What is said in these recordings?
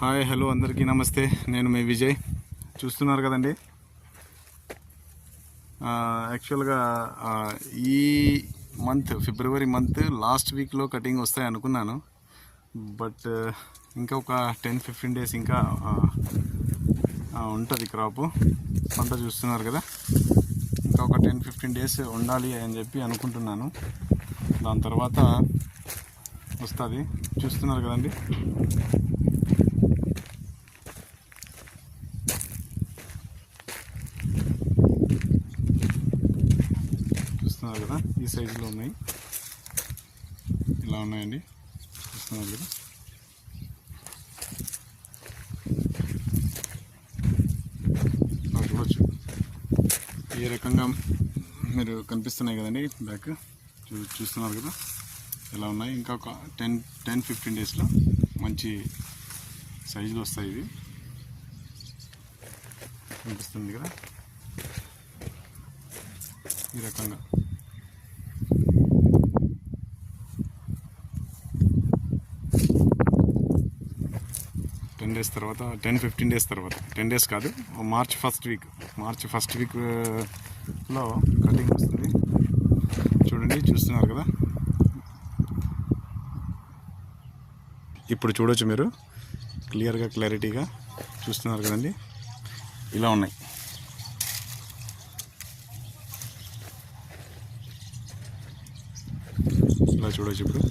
Hi hello అందరికీ నమస్తే. నేను మీ విజయ్. చూస్తున్నారు కదండి, యాక్చువల్గా ఈ మంత్ ఫిబ్రవరి మంత్ లాస్ట్ వీక్లో కటింగ్ వస్తాయి అనుకున్నాను. బట్ ఇంకా ఒక 10-15 డేస్ ఇంకా ఉంటుంది క్రాప్ పంట. చూస్తున్నారు కదా, ఇంకా ఒక 10-15 డేస్ ఉండాలి అని చెప్పి అనుకుంటున్నాను. దాని తర్వాత వస్తుంది. చూస్తున్నారు కదండి, చూస్తున్నారు కదా, ఈ సైజులో ఉన్నాయి. ఇలా ఉన్నాయండి, చూస్తున్నారు కదా. చూడవచ్చు ఏ రకంగా మీరు కనిపిస్తున్నాయి కదండి, బ్యాక్ చూస్తున్నారు కదా ఎలా ఉన్నాయి. ఇంకా ఒక 10-15 డేస్లో మంచి సైజులు వస్తాయి. ఇవి కనిపిస్తుంది కదా ఈ రకంగా. 10 డేస్ తర్వాత 10-15 డేస్ తర్వాత, 10 డేస్ కాదు, మార్చ్ ఫస్ట్ వీక్లో కటింగ్ వస్తుంది. చూడండి, చూస్తున్నారు కదా. ఇప్పుడు చూడవచ్చు మీరు క్లారిటీగా చూస్తున్నారు కదండి, ఇలా ఉన్నాయి. ఇలా చూడవచ్చు ఇప్పుడు.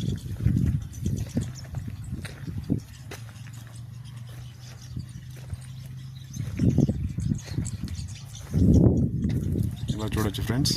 ఇలా చూడవచ్చు ఫ్రెండ్స్.